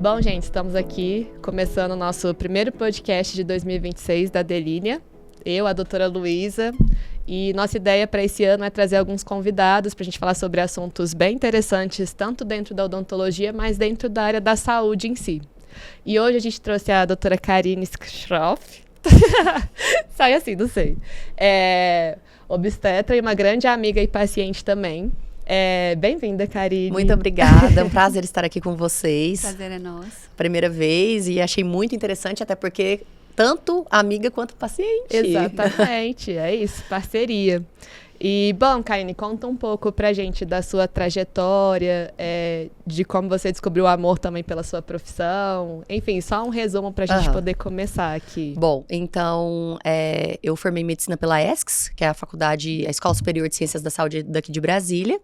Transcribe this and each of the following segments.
Bom, gente, estamos aqui começando o nosso primeiro podcast de 2026 da Delínia. Eu, a doutora Luísa, e nossa ideia para esse ano é trazer alguns convidados para a gente falar sobre assuntos bem interessantes, tanto dentro da odontologia, mas dentro da área da saúde em si. E hoje a gente trouxe a doutora Karine Schroff. Sai assim, não sei. Obstetra e uma grande amiga e paciente também. Bem-vinda, Karine. Muito obrigada, é um prazer estar aqui com vocês. Prazer é nosso. Primeira vez e achei muito interessante, até porque tanto amiga quanto paciente. Exatamente, é isso, parceria. E, bom, Karine, conta um pouco pra gente da sua trajetória, de como você descobriu o amor também pela sua profissão. Enfim, só um resumo pra gente poder começar aqui. Bom, então, eu formei medicina pela ESCS, que é a Escola Superior de Ciências da Saúde daqui de Brasília,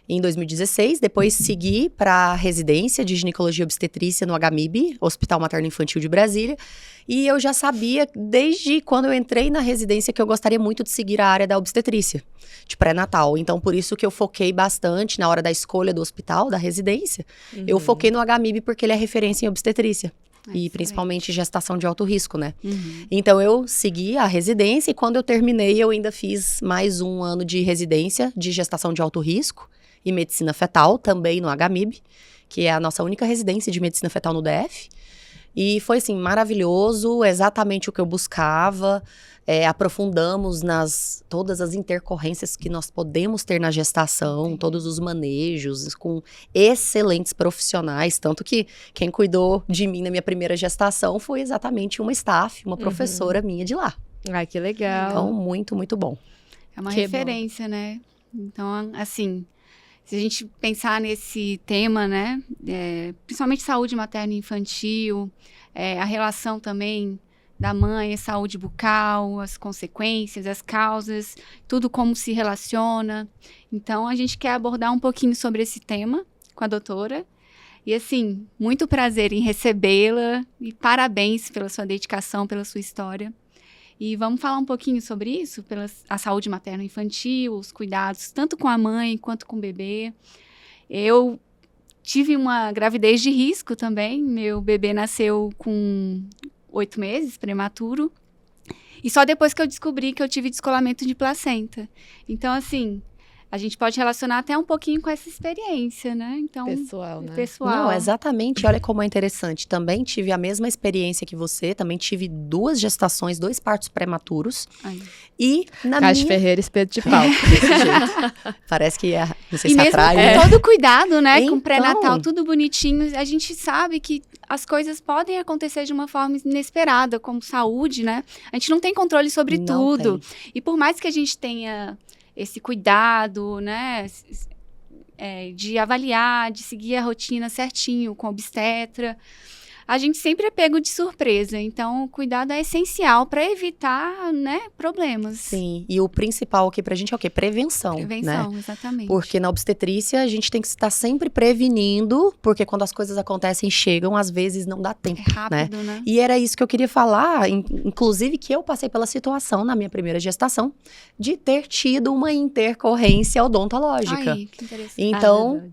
em 2016. Depois segui para residência de ginecologia e obstetrícia no HMIB, Hospital Materno Infantil de Brasília. E eu já sabia, desde quando eu entrei na residência, que eu gostaria muito de seguir a área da obstetrícia, de pré-natal. Então, por isso que eu foquei bastante na hora da escolha do hospital, da residência. Uhum. Eu foquei no HMIB porque ele é referência em obstetrícia. E principalmente gestação de alto risco, né? Uhum. Então, eu segui a residência e quando eu terminei, eu ainda fiz mais um ano de residência de gestação de alto risco e medicina fetal, também no HMIB, que é a nossa única residência de medicina fetal no DF. E foi, assim, maravilhoso, exatamente o que eu buscava. Aprofundamos todas as intercorrências que nós podemos ter na gestação, todos os manejos, com excelentes profissionais. Tanto que quem cuidou de mim na minha primeira gestação foi exatamente uma staff, uma professora minha de lá. Ai, que legal. Então, muito, muito bom. É uma referência, né? Então, assim, se a gente pensar nesse tema, né, principalmente saúde materna e infantil, a relação também da mãe, a saúde bucal, as consequências, as causas, tudo como se relaciona. Então, a gente quer abordar um pouquinho sobre esse tema com a doutora. E, assim, muito prazer em recebê-la e parabéns pela sua dedicação, pela sua história. E vamos falar um pouquinho sobre isso, a saúde materno-infantil, os cuidados, tanto com a mãe quanto com o bebê. Eu tive uma gravidez de risco também, meu bebê nasceu com 8 meses, prematuro, e só depois que eu descobri que eu tive descolamento de placenta. Então, assim, a gente pode relacionar até um pouquinho com essa experiência, né? Então, pessoal, né? Pessoal. Não, exatamente. Olha como é interessante. Também tive a mesma experiência que você. Também tive 2 gestações, 2 partos prematuros. Ai. E na Caixa Ferreira, espeto de pau. Desse jeito. Parece que não sei e se mesmo atrai. com todo cuidado, né? Então, com pré-natal, tudo bonitinho. A gente sabe que as coisas podem acontecer de uma forma inesperada, como saúde, né? A gente não tem controle sobre tudo. E por mais que a gente tenha esse cuidado, né, de avaliar, de seguir a rotina certinho com a obstetra, a gente sempre é pego de surpresa. Então, o cuidado é essencial para evitar, né, problemas. Sim, e o principal aqui pra gente é o quê? Prevenção, Prevenção, né? exatamente. Porque na obstetrícia a gente tem que estar sempre prevenindo, porque quando as coisas acontecem e chegam, às vezes não dá tempo, é rápido, né? E era isso que eu queria falar, inclusive que eu passei pela situação na minha primeira gestação, de ter tido uma intercorrência odontológica. Ai, que interessante. Então,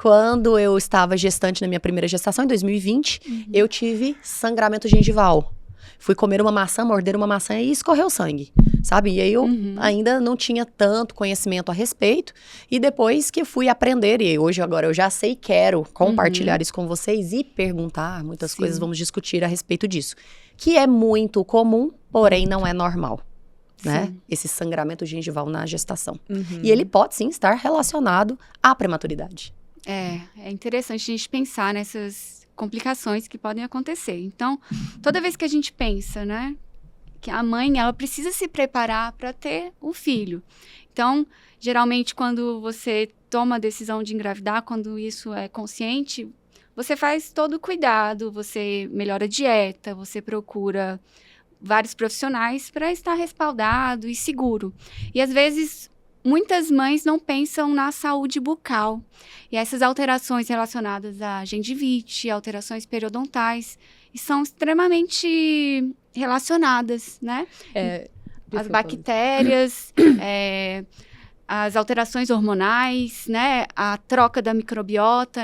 quando eu estava gestante na minha primeira gestação, em 2020, eu tive sangramento gengival. Fui comer uma maçã, morder uma maçã e escorreu sangue, sabe? E aí eu ainda não tinha tanto conhecimento a respeito. E depois que fui aprender, e hoje agora eu já sei, quero compartilhar isso com vocês e perguntar muitas coisas, vamos discutir a respeito disso. Que é muito comum, porém não é normal. Né? Esse sangramento gengival na gestação. E ele pode sim estar relacionado à prematuridade. É interessante a gente pensar nessas complicações que podem acontecer. Então, toda vez que a gente pensa, né, que a mãe, ela precisa se preparar para ter o filho. Então, geralmente, quando você toma a decisão de engravidar, quando isso é consciente, você faz todo o cuidado, você melhora a dieta, você procura vários profissionais para estar respaldado e seguro. E, às vezes, muitas mães não pensam na saúde bucal. E essas alterações relacionadas à gengivite, alterações periodontais, são extremamente relacionadas, né? As bactérias, as alterações hormonais, né? A troca da microbiota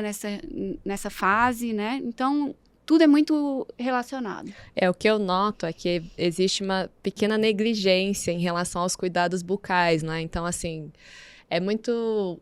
nessa fase, né? Então, tudo é muito relacionado. O que eu noto é que existe uma pequena negligência em relação aos cuidados bucais, né? Então, assim, é muito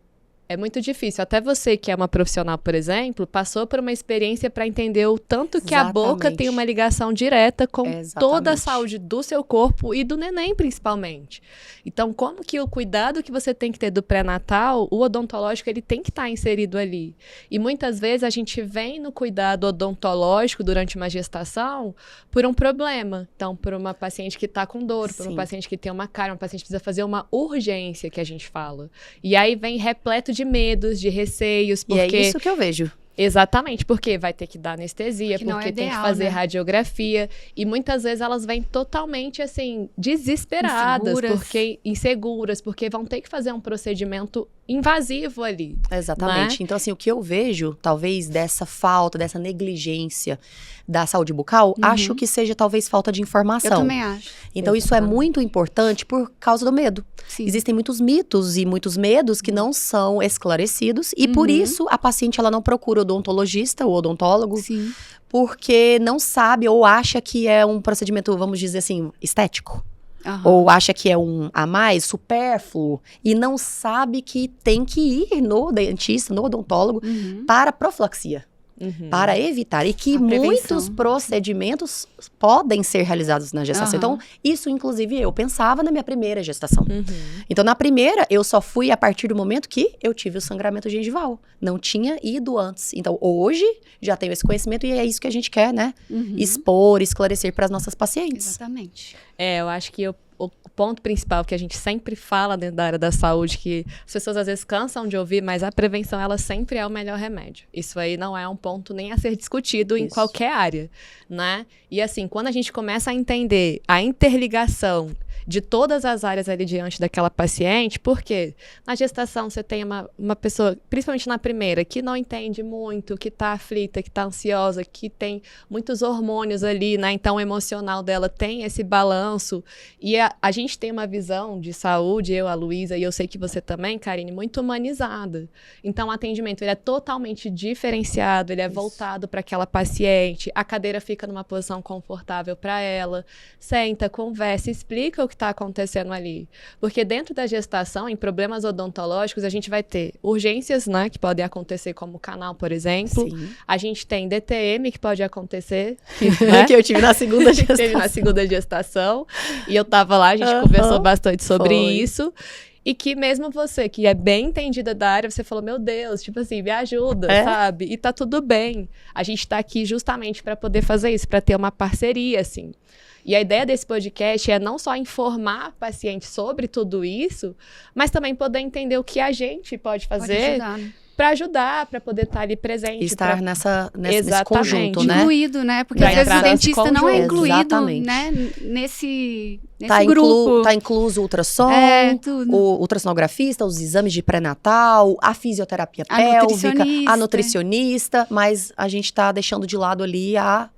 difícil. Até você, que é uma profissional, por exemplo, passou por uma experiência para entender o tanto que a boca tem uma ligação direta com toda a saúde do seu corpo e do neném, principalmente. Então, como que o cuidado que você tem que ter do pré-natal, o odontológico, ele tem que estar inserido ali. E muitas vezes a gente vem no cuidado odontológico durante uma gestação por um problema. Então, por uma paciente que está com dor, por um paciente que tem uma cárie, uma paciente que precisa fazer uma urgência, que a gente fala. E aí vem repleto de medos, de receios, porque... E é isso que eu vejo. Exatamente, porque vai ter que dar anestesia, que porque tem ideal, que fazer né? radiografia. E muitas vezes elas vêm totalmente, assim, desesperadas, inseguras, porque vão ter que fazer um procedimento invasivo ali. Exatamente. Né? Então, assim, o que eu vejo, talvez, dessa falta, dessa negligência da saúde bucal, acho que seja, talvez, falta de informação. Eu também acho. Então, isso é muito importante por causa do medo. Sim. Existem muitos mitos e muitos medos que não são esclarecidos. E, por isso, a paciente, ela não procura o odontologista, o odontólogo, Sim. porque não sabe ou acha que é um procedimento, vamos dizer assim, estético. Ou acha que é um a mais, supérfluo, e não sabe que tem que ir no dentista, no odontólogo, para profilaxia, para evitar. E que muitos procedimentos podem ser realizados na gestação. Então, isso, inclusive, eu pensava na minha primeira gestação. Então, na primeira, eu só fui a partir do momento que eu tive o sangramento gengival. Não tinha ido antes. Então, hoje, já tenho esse conhecimento e é isso que a gente quer, né? Expor, esclarecer para as nossas pacientes. Exatamente. Eu acho que o ponto principal que a gente sempre fala dentro da área da saúde, que as pessoas às vezes cansam de ouvir, mas a prevenção, ela sempre é o melhor remédio. Isso aí não é um ponto nem a ser discutido em qualquer área, né? E assim, quando a gente começa a entender a interligação de todas as áreas ali diante daquela paciente, porque na gestação você tem uma pessoa, principalmente na primeira, que não entende muito, que tá aflita, que tá ansiosa, que tem muitos hormônios ali, né? Então o emocional dela tem esse balanço. E a gente tem uma visão de saúde, eu, a Luísa, e eu sei que você também, Karine, muito humanizada. Então o atendimento, ele é totalmente diferenciado, ele é voltado para aquela paciente, a cadeira fica numa posição confortável para ela, senta, conversa, explica o que está acontecendo ali. Porque dentro da gestação, em problemas odontológicos, a gente vai ter urgências, né, que podem acontecer como canal, por exemplo. A gente tem DTM, que pode acontecer, né? Que eu tive na segunda gestação. Teve na segunda gestação. E eu tava lá, a gente conversou bastante sobre isso. E que mesmo você, que é bem entendida da área, você falou, meu Deus, tipo assim, me ajuda, sabe? E tá tudo bem. A gente tá aqui justamente para poder fazer isso, para ter uma parceria, assim. E a ideia desse podcast é não só informar a paciente sobre tudo isso, mas também poder entender o que a gente pode fazer para ajudar, para poder estar ali presente. Estar nesse conjunto, né? Incluído, né? Porque às vezes o dentista não é incluído, né? Nesse grupo. Tá incluso o ultrassom, o ultrassonografista, os exames de pré-natal, a fisioterapia pélvica, a nutricionista, mas a gente tá deixando de lado ali a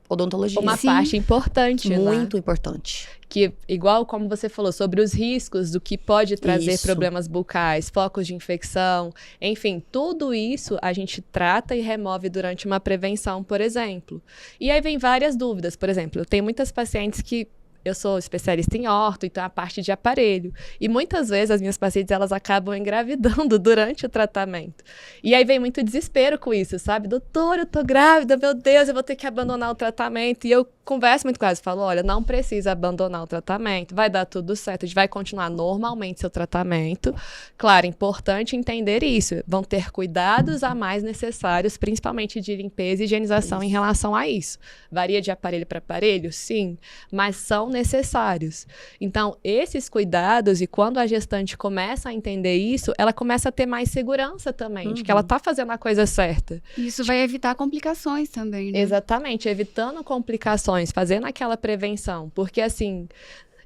odontologia. Uma parte importante, muito importante. Que, igual como você falou, sobre os riscos do que pode trazer problemas bucais, focos de infecção, enfim, tudo isso a gente trata e remove durante uma prevenção, por exemplo. E aí vem várias dúvidas, por exemplo, eu tenho muitas pacientes que eu sou especialista em orto, então a parte de aparelho. E muitas vezes as minhas pacientes, elas acabam engravidando durante o tratamento. E aí vem muito desespero com isso, sabe? Doutor, eu tô grávida, meu Deus, eu vou ter que abandonar o tratamento. E eu converso muito com elas, falo, olha, não precisa abandonar o tratamento, vai dar tudo certo, a gente vai continuar normalmente seu tratamento. Claro, é importante entender isso. Vão ter cuidados a mais necessários, principalmente de limpeza e higienização em relação a isso. Varia de aparelho para aparelho? Sim, mas são necessários. Então, esses cuidados, e quando a gestante começa a entender isso, ela começa a ter mais segurança também, de que ela tá fazendo a coisa certa. Isso vai evitar complicações também, né? Exatamente, evitando complicações, fazendo aquela prevenção, porque assim,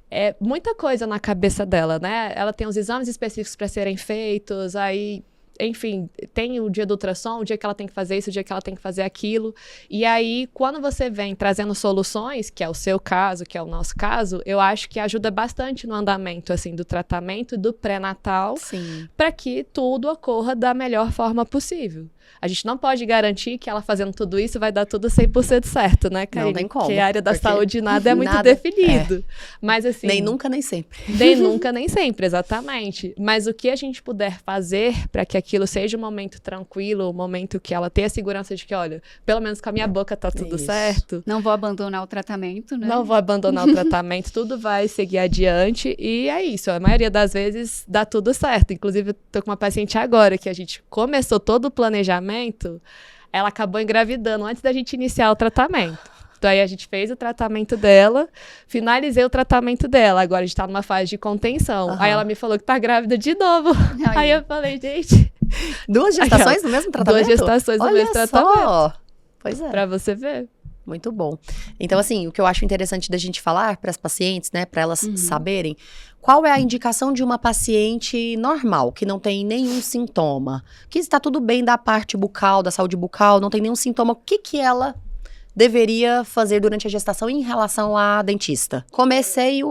é muita coisa na cabeça dela, né? Ela tem os exames específicos para serem feitos, aí enfim, tem o dia do ultrassom, o dia que ela tem que fazer isso, o dia que ela tem que fazer aquilo. E aí, quando você vem trazendo soluções, que é o seu caso, que é o nosso caso, eu acho que ajuda bastante no andamento, assim, do tratamento e do pré-natal, para que tudo ocorra da melhor forma possível. A gente não pode garantir que ela fazendo tudo isso vai dar tudo 100% certo, né, Karine? Não tem como. Porque a área da saúde nada é muito definido. Mas assim... Nem nunca, nem sempre. Nem nunca, nem sempre, exatamente. Mas o que a gente puder fazer para que aquilo seja um momento tranquilo, um momento que ela tenha a segurança de que, olha, pelo menos com a minha boca tá tudo certo. Não vou abandonar o tratamento, né? Não vou abandonar o tratamento, tudo vai seguir adiante. E é isso, a maioria das vezes dá tudo certo. Inclusive, eu tô com uma paciente agora que a gente começou todo o planejamento, ela acabou engravidando antes da gente iniciar o tratamento. Então aí a gente fez o tratamento dela, finalizei o tratamento dela, agora a gente tá numa fase de contenção. Aí ela me falou que tá grávida de novo. Aí eu falei, gente... 2 gestações no mesmo tratamento? 2 gestações no mesmo tratamento. Só. Pois é. Pra você ver. Muito bom. Então, assim, o que eu acho interessante da gente falar para as pacientes, né, para elas saberem, qual é a indicação de uma paciente normal, que não tem nenhum sintoma, que está tudo bem da parte bucal, da saúde bucal, não tem nenhum sintoma, o que ela deveria fazer durante a gestação em relação à dentista? Comecei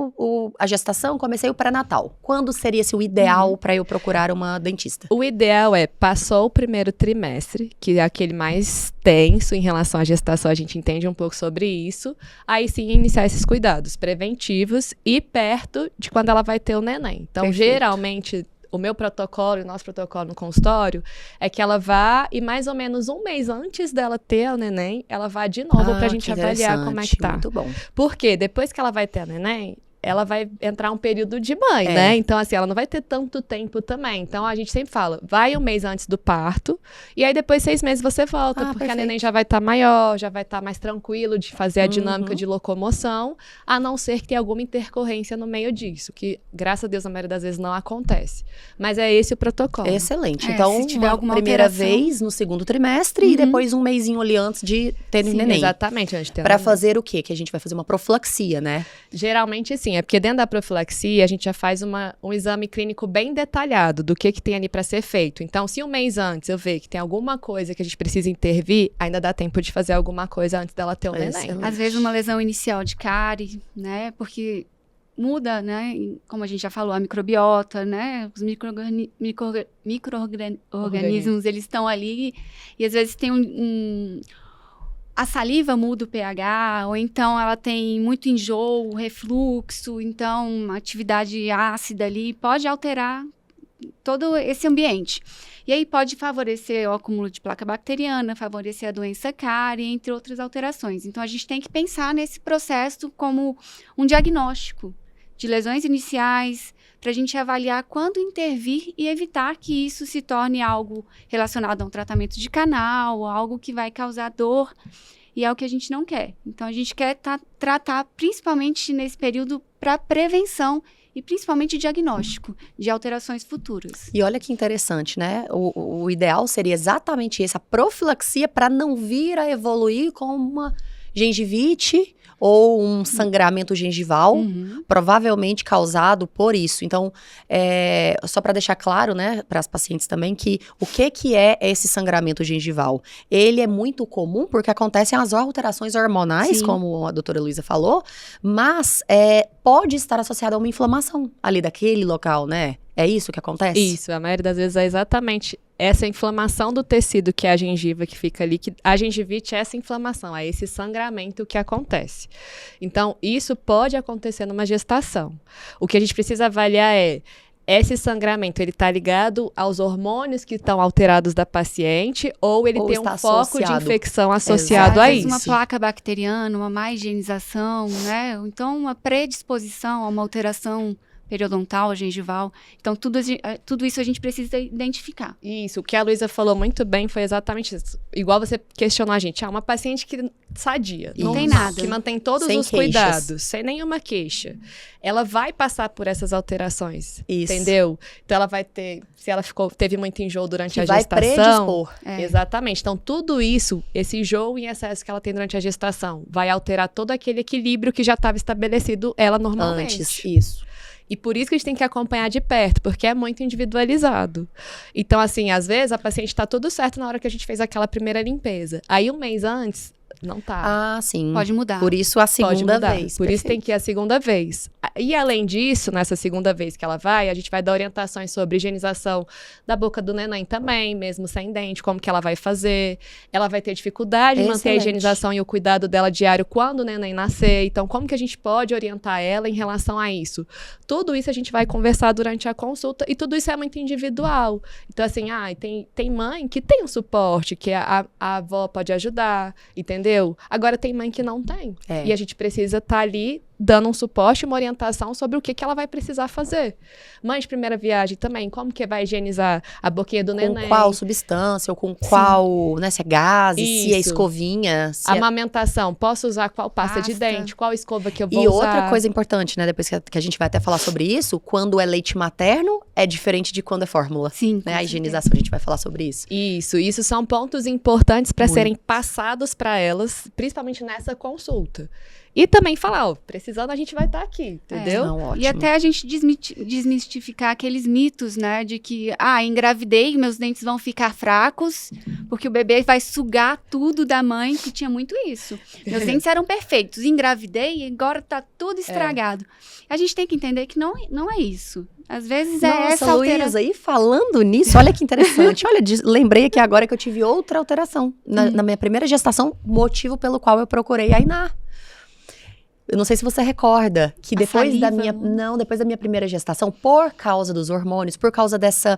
a gestação, comecei o pré-natal. Quando seria o ideal para eu procurar uma dentista? O ideal é, passou o primeiro trimestre, que é aquele mais tenso em relação à gestação, a gente entende um pouco sobre isso. Aí sim, iniciar esses cuidados preventivos e perto de quando ela vai ter o neném. Então, geralmente... O meu protocolo e o nosso protocolo no consultório é que ela vá e mais ou menos um mês antes dela ter o neném, ela vá de novo pra gente avaliar como é que tá. Muito bom. Porque depois que ela vai ter o neném, ela vai entrar um período de mãe, né? Então, assim, ela não vai ter tanto tempo também. Então, a gente sempre fala, vai um mês antes do parto, e aí depois 6 meses você volta, porque a neném já vai estar maior, já vai estar mais tranquilo de fazer a dinâmica de locomoção, a não ser que tenha alguma intercorrência no meio disso, que, graças a Deus, na maioria das vezes não acontece. Mas é esse o protocolo. Excelente. Então, se tiver alguma primeira alteração... vez no segundo trimestre e depois um mêsinho ali antes de ter o neném. Exatamente, antes de ter pra fazer o quê? Que a gente vai fazer uma profilaxia, né? Geralmente, sim. É porque dentro da profilaxia, a gente já faz um exame clínico bem detalhado do que tem ali para ser feito. Então, se um mês antes eu ver que tem alguma coisa que a gente precisa intervir, ainda dá tempo de fazer alguma coisa antes dela ter o neném. Às vezes uma lesão inicial de cárie, né? Porque muda, né? Como a gente já falou, a microbiota, né? Os micro-organismos, eles estão ali e às vezes tem a saliva muda o pH, ou então ela tem muito enjoo, refluxo, então uma atividade ácida ali pode alterar todo esse ambiente. E aí pode favorecer o acúmulo de placa bacteriana, favorecer a doença cárie, entre outras alterações. Então a gente tem que pensar nesse processo como um diagnóstico de lesões iniciais, para a gente avaliar quando intervir e evitar que isso se torne algo relacionado a um tratamento de canal, algo que vai causar dor, e é o que a gente não quer. Então, a gente quer tratar, principalmente nesse período, para prevenção e principalmente diagnóstico de alterações futuras. E olha que interessante, né? O ideal seria exatamente essa profilaxia para não vir a evoluir com uma gengivite ou um sangramento gengival, provavelmente causado por isso. Então, só para deixar claro, né, para as pacientes também, que o que é esse sangramento gengival? Ele é muito comum porque acontecem as alterações hormonais, como a doutora Luísa falou, mas pode estar associado a uma inflamação ali daquele local, né? É isso que acontece? Isso, a maioria das vezes é exatamente essa inflamação do tecido que é a gengiva que fica ali, que a gengivite é essa inflamação, é esse sangramento que acontece. Então, isso pode acontecer numa gestação. O que a gente precisa avaliar esse sangramento, ele está ligado aos hormônios que estão alterados da paciente ou ele tem um foco de infecção associado a isso? Uma placa bacteriana, uma má higienização, né? Então, uma predisposição a uma alteração periodontal, gengival. Então, tudo isso a gente precisa identificar. Isso, o que a Luísa falou muito bem foi exatamente isso. Igual você questionou a gente, uma paciente que sadia, não tem nada, que mantém todos os cuidados, sem nenhuma queixa. Ela vai passar por essas alterações, entendeu? Então, ela vai ter, se ela teve muito enjoo durante a gestação. Vai predispor. Exatamente. Então, tudo isso, esse enjoo em excesso que ela tem durante a gestação, vai alterar todo aquele equilíbrio que já estava estabelecido ela normalmente. Antes, isso. E por isso que a gente tem que acompanhar de perto, porque é muito individualizado. Então, assim, às vezes a paciente tá tudo certo na hora que a gente fez aquela primeira limpeza. Aí, um mês antes, não tá. Ah, sim. Pode mudar. Por isso a segunda Pode mudar. vez. Por isso tem que ir a segunda vez. E além disso, nessa segunda vez que ela vai, a gente vai dar orientações sobre higienização da boca do neném também, mesmo sem dente, como que ela vai fazer. Ela vai ter dificuldade em manter a Excelente. higienização e o cuidado dela diário quando o neném nascer. Então, como que a gente pode orientar ela em relação a isso? Tudo isso a gente vai conversar durante a consulta e tudo isso é muito individual. Então, assim, tem mãe que tem um suporte, que a avó pode ajudar, entendeu? Agora, tem mãe que não tem. É. E a gente precisa estar ali dando um suporte, uma orientação sobre o que ela vai precisar fazer. Mãe de primeira viagem também, como que vai higienizar a boquinha do neném? Com qual substância, ou com qual, né, se é gás, se é Isso. escovinha, se é... Amamentação, posso usar qual pasta de Pasta. dente, qual escova que eu vou E usar? outra coisa importante, né, depois que a gente vai até falar sobre isso, quando é leite materno, é diferente de quando é fórmula. Sim. Né? A higienização, a gente vai falar sobre isso. Isso são pontos importantes para Muito. serem passados para elas, principalmente nessa consulta. E também falar, ó, precisando a gente vai estar aqui, entendeu? Não, ótimo. E até a gente desmistificar aqueles mitos, né? De que, engravidei, meus dentes vão ficar fracos, porque o bebê vai sugar tudo da mãe, que tinha muito isso. Meus dentes eram perfeitos, engravidei e agora tá tudo estragado. A gente tem que entender que não é isso. Às vezes é essa Nossa, alteração. Luísa, e falando nisso, olha que interessante. Olha, lembrei aqui agora que eu tive outra alteração. Na minha primeira gestação, motivo pelo qual eu procurei a Iná. Eu não sei se você recorda que depois da minha primeira gestação, por causa dos hormônios, por causa dessa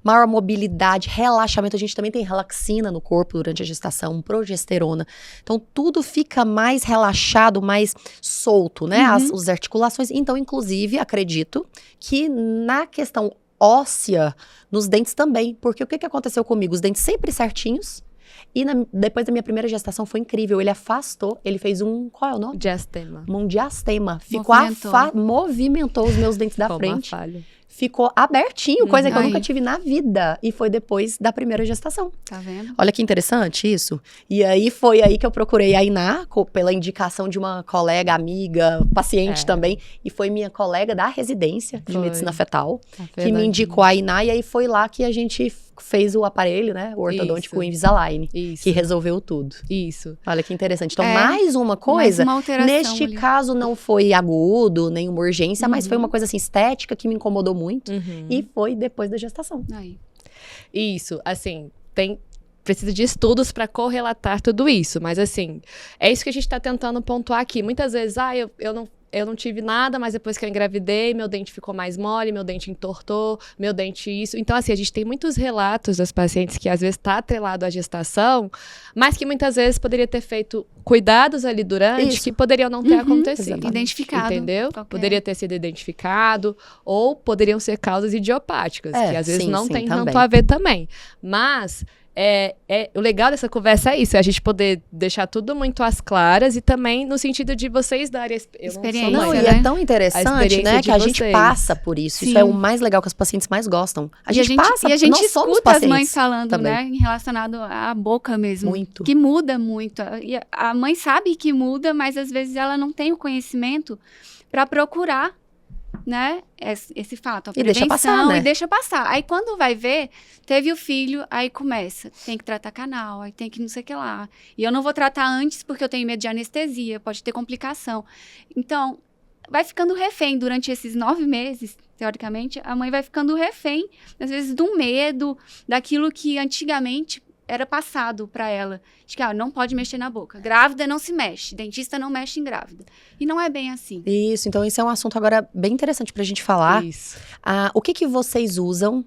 maior mobilidade, relaxamento, a gente também tem relaxina no corpo durante a gestação, progesterona. Então, tudo fica mais relaxado, mais solto, né? As articulações. Então, inclusive, acredito que na questão óssea, nos dentes também. Porque o que aconteceu comigo? Os dentes sempre certinhos. E depois da minha primeira gestação foi incrível. Ele afastou, ele fez qual é o nome? Diastema. Um diastema. Ficou movimentou os meus dentes da Como frente. uma falha. Ficou abertinho, coisa que eu Aí. nunca tive na vida. E foi depois da primeira gestação. Tá vendo? Olha que interessante isso. E aí foi aí que eu procurei a Iná, pela indicação de uma colega, amiga, paciente também. E foi minha colega da residência de Foi. medicina fetal, Tá que me verdade. indicou a Iná. E aí foi lá que a gente fez o aparelho, né? O ortodôntico Isso. Invisalign. Isso. Que resolveu tudo. Isso. Olha que interessante. Então, É, mais uma coisa. Mais uma alteração Neste ali. caso, não foi agudo, nenhuma urgência, mas foi uma coisa assim, estética, que me incomodou muito. E foi depois da gestação. Aí. Isso, assim, precisa de estudos para correlatar tudo isso, mas assim, é isso que a gente está tentando pontuar aqui. Muitas vezes, eu não tive nada, mas depois que eu engravidei, meu dente ficou mais mole, meu dente entortou, meu dente isso. Então, assim, a gente tem muitos relatos das pacientes que às vezes está atrelado à gestação, mas que muitas vezes poderia ter feito cuidados ali durante Isso. que poderiam não ter acontecido. exatamente. Identificado. Entendeu? Qualquer. Poderia ter sido identificado, ou poderiam ser causas idiopáticas, que às vezes sim, não sim, tem também. tanto a ver também. Mas o legal dessa conversa é isso, é a gente poder deixar tudo muito às claras e também no sentido de vocês darem Experiência, Não, mãe, e né? é tão A interessante, experiência né, de que a gente vocês. passa por isso. Isso Sim. é o mais legal que as pacientes mais gostam. A gente passa, e a gente nós somos escuta as pacientes mães falando, também. né, em relacionado à boca mesmo. Muito. Que muda muito. E a mãe sabe que muda, mas às vezes ela não tem o conhecimento para procurar, né, esse fato, a E deixa prevenção, passar, né? e deixa passar. Aí quando vai ver, teve o filho, aí começa, tem que tratar canal, aí tem que não sei o que lá. E eu não vou tratar antes porque eu tenho medo de anestesia, pode ter complicação. Então, vai ficando refém durante esses 9 meses, teoricamente, a mãe vai ficando refém, às vezes, do medo, daquilo que antigamente era passado para ela. De que, não pode mexer na boca. Grávida não se mexe, dentista não mexe em grávida. E não é bem assim. Isso, então esse é um assunto agora bem interessante pra gente falar. Isso. O que vocês usam,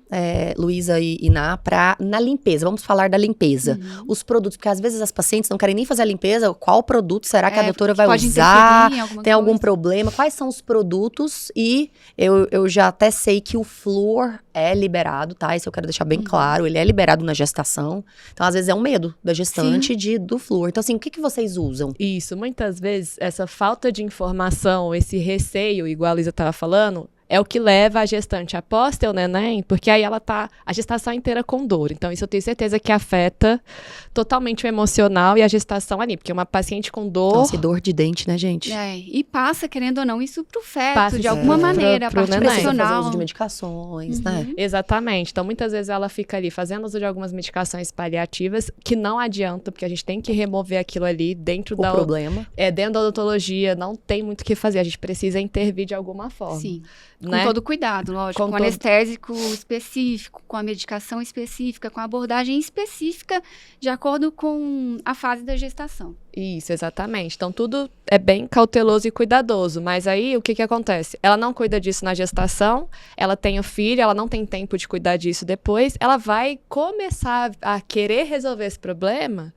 Luísa e Iná, na limpeza? Vamos falar da limpeza. Os produtos, porque às vezes as pacientes não querem nem fazer a limpeza. Qual produto será que a doutora vai pode usar? interferir em alguma Tem algum coisa. problema? Quais são os produtos? E eu já até sei que o flúor é liberado, tá? Isso eu quero deixar bem claro. Ele é liberado na gestação. Então, às vezes, é um medo da gestante do flúor. Então, assim, o que vocês usam? Isso, muitas vezes essa falta de informação, esse receio, igual a Luísa estava falando, é o que leva a gestante após ter o neném, porque aí ela tá a gestação inteira com dor. Então, isso eu tenho certeza que afeta totalmente o emocional e a gestação ali, porque uma paciente com dor... Nossa, e dor de dente, né, gente? E passa, querendo ou não, isso pro feto, Passa de alguma maneira, a parte neném. Precisa fazer emocional. uso de medicações, né? Exatamente. Então, muitas vezes ela fica ali fazendo uso de algumas medicações paliativas que não adiantam, porque a gente tem que remover aquilo ali dentro O problema. dentro da odontologia, não tem muito o que fazer. A gente precisa intervir de alguma forma. Sim, né? com todo cuidado, lógico, Com com anestésico específico, com a medicação específica, com a abordagem específica, de acordo com a fase da gestação. Isso, exatamente. Então, tudo é bem cauteloso e cuidadoso. Mas aí, o que que acontece? Ela não cuida disso na gestação, ela tem o filho, ela não tem tempo de cuidar disso depois, ela vai começar a querer resolver esse problema.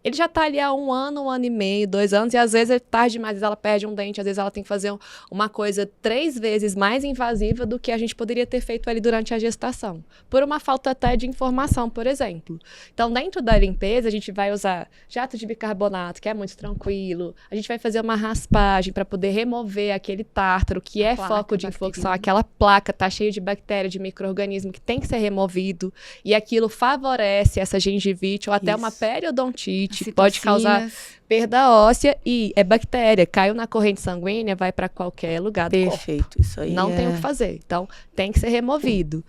Ele já tá ali há 1 ano, 1 ano e meio, 2 anos, e às vezes é tarde demais, às vezes ela perde um dente, às vezes ela tem que fazer uma coisa 3 vezes mais invasiva do que a gente poderia ter feito ali durante a gestação. Por uma falta até de informação, por exemplo. Então, dentro da limpeza, a gente vai usar jato de bicarbonato, que é muito tranquilo. A gente vai fazer uma raspagem para poder remover aquele tártaro, que é foco de infecção. Aquela placa tá cheia de bactéria, de micro-organismo, que tem que ser removido. E aquilo favorece essa gengivite ou até uma periodontite. Pode causar perda óssea e é bactéria. Caiu na corrente sanguínea, vai para qualquer lugar do corpo. Perfeito, isso aí. Não tem o que fazer. Então, tem que ser removido.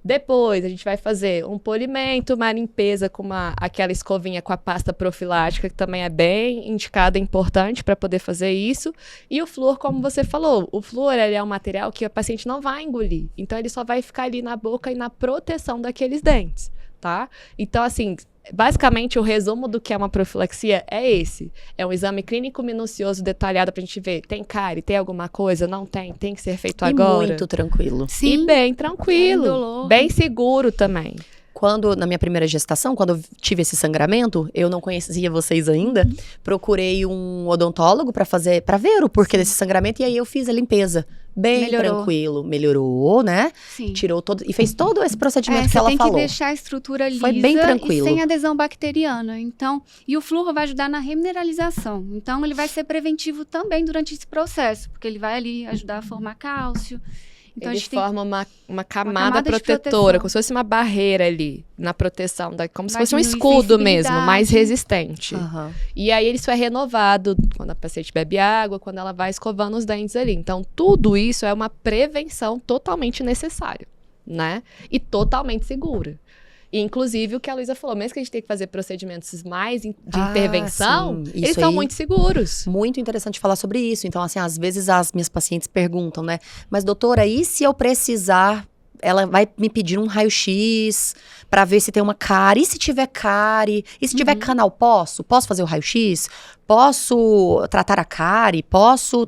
Depois, a gente vai fazer um polimento, uma limpeza com aquela escovinha com a pasta profilática, que também é bem indicada, importante para poder fazer isso. E o flúor, como você falou, o flúor ele é um material que a paciente não vai engolir. Então, ele só vai ficar ali na boca e na proteção daqueles dentes, tá? Então, assim... Basicamente, o resumo do que é uma profilaxia é esse. É um exame clínico minucioso, detalhado pra gente ver. Tem cárie? Tem alguma coisa? Não tem? Tem que ser feito agora? Muito tranquilo. Sim. E bem tranquilo. Bem seguro também. Quando, na minha primeira gestação, quando eu tive esse sangramento, eu não conhecia vocês ainda, procurei um odontólogo pra ver o porquê desse sangramento, e aí eu fiz a limpeza. Bem tranquilo. Melhorou, né? Sim. Tirou todo, e fez todo esse procedimento que ela falou. Você tem que deixar a estrutura lisa. Foi bem tranquilo. E sem adesão bacteriana. Então, e o flúor vai ajudar na remineralização. Então, ele vai ser preventivo também durante esse processo, porque ele vai ali ajudar a formar cálcio. Então, ele forma uma camada protetora, como se fosse uma barreira ali na proteção, como se fosse um escudo mesmo, mais resistente. E aí isso é renovado quando a paciente bebe água, quando ela vai escovando os dentes ali. Então tudo isso é uma prevenção totalmente necessária, né? E totalmente segura. E, inclusive, o que a Luísa falou, mesmo que a gente tenha que fazer procedimentos mais de intervenção, eles são muito seguros. Muito interessante falar sobre isso. Então, assim, às vezes as minhas pacientes perguntam, né? Mas, doutora, e se eu precisar... Ela vai me pedir um raio-x pra ver se tem uma cárie. E se tiver cárie? E se tiver canal, posso? Posso fazer o raio-x? Posso tratar a cárie? Posso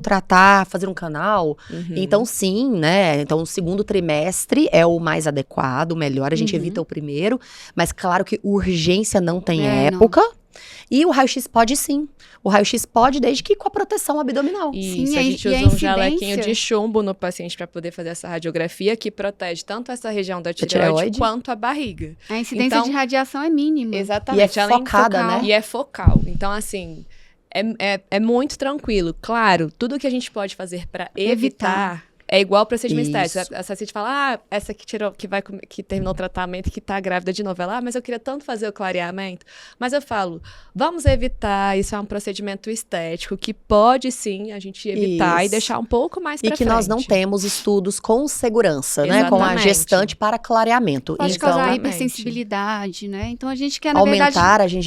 fazer um canal? Então, sim, né? Então, o segundo trimestre é o mais adequado, o melhor. A gente evita o primeiro. Mas, claro que urgência não tem época. Não. E o raio-x pode sim. O raio-x pode desde que com a proteção abdominal. Isso, sim, a gente usa um jalequinho de chumbo no paciente para poder fazer essa radiografia que protege tanto essa região da tireoide quanto a barriga. A incidência de radiação é mínima. Exatamente. E é focada, né? E é focal. Então, assim, é muito tranquilo. Claro, tudo que a gente pode fazer para evitar... É igual o procedimento estético. A paciente fala, essa que terminou o tratamento, que tá grávida de novo. Ela, mas eu queria tanto fazer o clareamento. Mas eu falo, vamos evitar, isso é um procedimento estético, que pode sim a gente evitar e deixar um pouco mais pra frente. E que nós não temos estudos com segurança, né? Com a gestante para clareamento. Pode causar hipersensibilidade, né? Então a gente quer, na aumentar verdade...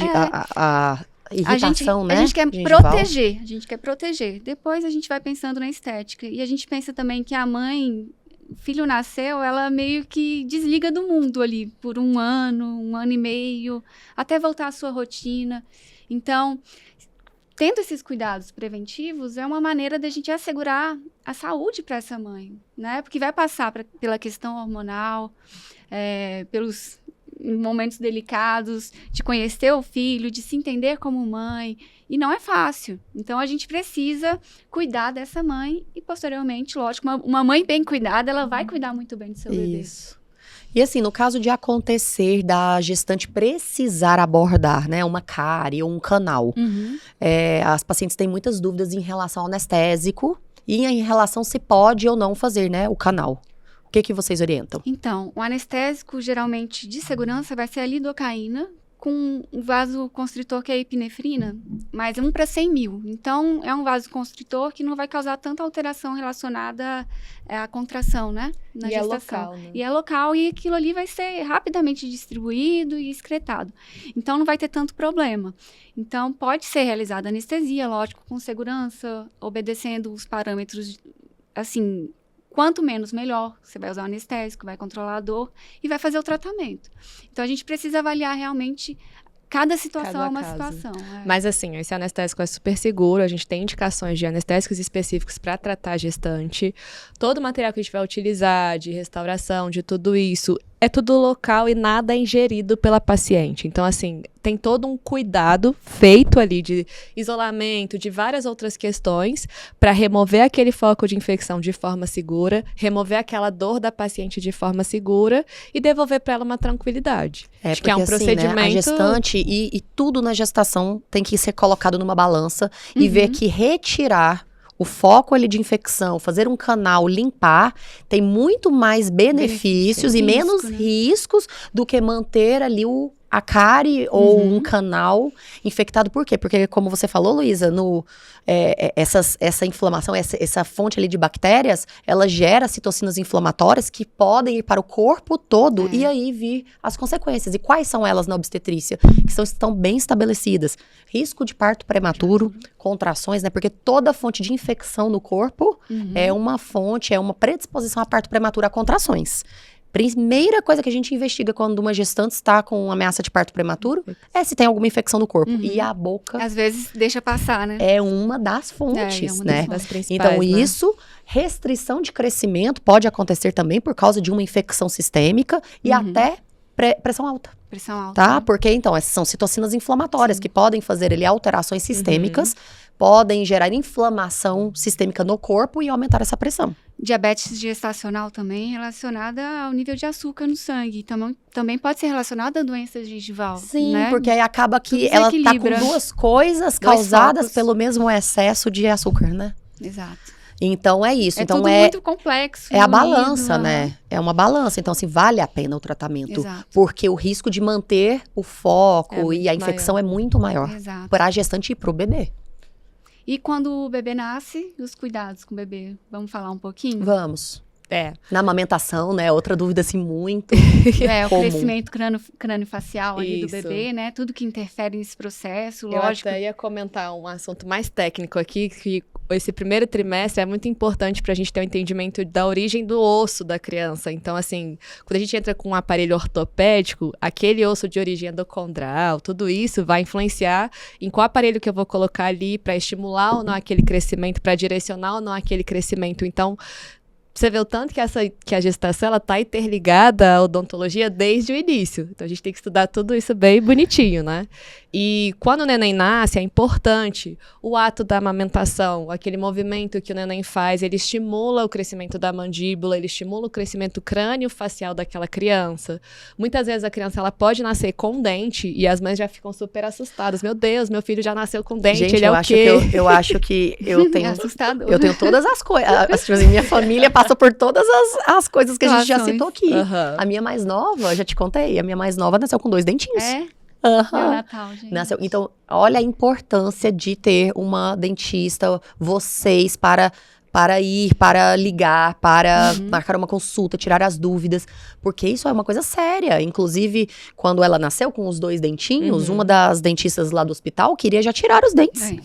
a irritação, né? A gente quer proteger, a gente quer proteger. Depois a gente vai pensando na estética. E a gente pensa também que a mãe, o filho nasceu, ela meio que desliga do mundo ali por 1 ano, 1 ano e meio, até voltar à sua rotina. Então, tendo esses cuidados preventivos, é uma maneira da gente assegurar a saúde para essa mãe, né? Porque vai passar pela questão hormonal, pelos momentos delicados, de conhecer o filho, de se entender como mãe, e não é fácil. Então, a gente precisa cuidar dessa mãe e, posteriormente, lógico, uma mãe bem cuidada, ela vai cuidar muito bem do seu bebê. Isso. E assim, no caso de acontecer da gestante precisar abordar, né, uma cárie ou um canal, as pacientes têm muitas dúvidas em relação ao anestésico E em relação se pode ou não fazer, né, o canal. O que vocês orientam? Então, o anestésico, geralmente, de segurança, vai ser a lidocaína, com um vasoconstritor que é a epinefrina, mas 1 para 100 mil. Então, é um vasoconstritor que não vai causar tanta alteração relacionada à contração, né? Na gestação. É local, né? E é local, e aquilo ali vai ser rapidamente distribuído e excretado. Então, não vai ter tanto problema. Então, pode ser realizada anestesia, lógico, com segurança, obedecendo os parâmetros, assim, quanto menos, melhor. Você vai usar o anestésico, vai controlar a dor e vai fazer o tratamento. Então, a gente precisa avaliar realmente cada situação, é uma situação. Mas assim, esse anestésico é super seguro, a gente tem indicações de anestésicos específicos para tratar a gestante. Todo o material que a gente vai utilizar, de restauração, de tudo isso, é tudo local e nada é ingerido pela paciente. Então, assim, tem todo um cuidado feito ali de isolamento, de várias outras questões, para remover aquele foco de infecção de forma segura, remover aquela dor da paciente de forma segura e devolver para ela uma tranquilidade. Acho que é um procedimento... Né, a gestante e tudo na gestação tem que ser colocado numa balança e ver que retirar o foco ali de infecção, fazer um canal, limpar, tem muito mais benefícios e menos riscos do que manter ali a cárie ou um canal infectado. Por quê? Porque, como você falou, Luísa, essa inflamação, essa fonte ali de bactérias, ela gera citocinas inflamatórias que podem ir para o corpo todo e aí vir as consequências. E quais são elas na obstetrícia? Que estão bem estabelecidas. Risco de parto prematuro, contrações, né? Porque toda fonte de infecção no corpo é uma predisposição a parto prematuro, a contrações. Primeira coisa que a gente investiga quando uma gestante está com ameaça de parto prematuro é se tem alguma infecção no corpo. E a boca... Às vezes deixa passar, né? É uma das fontes, né? Das principais, então, né? isso, restrição de crescimento pode acontecer também por causa de uma infecção sistêmica e até pressão alta. Pressão alta. Tá? Porque, então, essas são citocinas inflamatórias que podem fazer ali alterações sistêmicas, podem gerar inflamação sistêmica no corpo e aumentar essa pressão. Diabetes gestacional também relacionada ao nível de açúcar no sangue. Também pode ser relacionada à doença gengival. Sim, né? porque aí acaba que ela tá com duas coisas causadas focos. pelo mesmo excesso de açúcar, né? Exato. Então é isso. Então tudo muito complexo. É a balança, né? É uma balança. Então, assim, vale a pena o tratamento. Exato. Porque o risco de manter o foco e a infecção é muito maior. Exato. Para a gestante e para o bebê. E quando o bebê nasce, os cuidados com o bebê? Vamos falar um pouquinho? Vamos. Na amamentação, né? Outra dúvida, assim, muito o comum. Crescimento crânio-facial ali do bebê, né? Tudo que interfere nesse processo, lógico. Eu até ia comentar um assunto mais técnico aqui, que esse primeiro trimestre é muito importante para a gente ter um entendimento da origem do osso da criança. Então, assim, quando a gente entra com um aparelho ortopédico, aquele osso de origem endocondral, tudo isso vai influenciar em qual aparelho que eu vou colocar ali para estimular ou não aquele crescimento, para direcionar ou não aquele crescimento. Então, você vê o tanto que a gestação ela tá interligada à odontologia desde o início. Então, a gente tem que estudar tudo isso bem bonitinho, né? E quando o neném nasce, é importante o ato da amamentação, aquele movimento que o neném faz, ele estimula o crescimento da mandíbula, ele estimula o crescimento crânio-facial daquela criança. Muitas vezes a criança ela pode nascer com dente e as mães já ficam super assustadas. Meu Deus, meu filho já nasceu com dente, gente, ele é o quê? Eu acho que eu tenho... É assustador. Eu tenho todas as coisas. Tipo assim, minha família passa por todas as coisas que a gente já citou aqui. A minha mais nova, já te contei, a minha mais nova nasceu com 2 dentinhos. Neonatal, gente. Nasceu. Então, olha a importância de ter uma dentista, vocês, para ir, para ligar, para marcar uma consulta, tirar as dúvidas, porque isso é uma coisa séria. Inclusive, quando ela nasceu com os 2 dentinhos, uma das dentistas lá do hospital queria já tirar os dentes.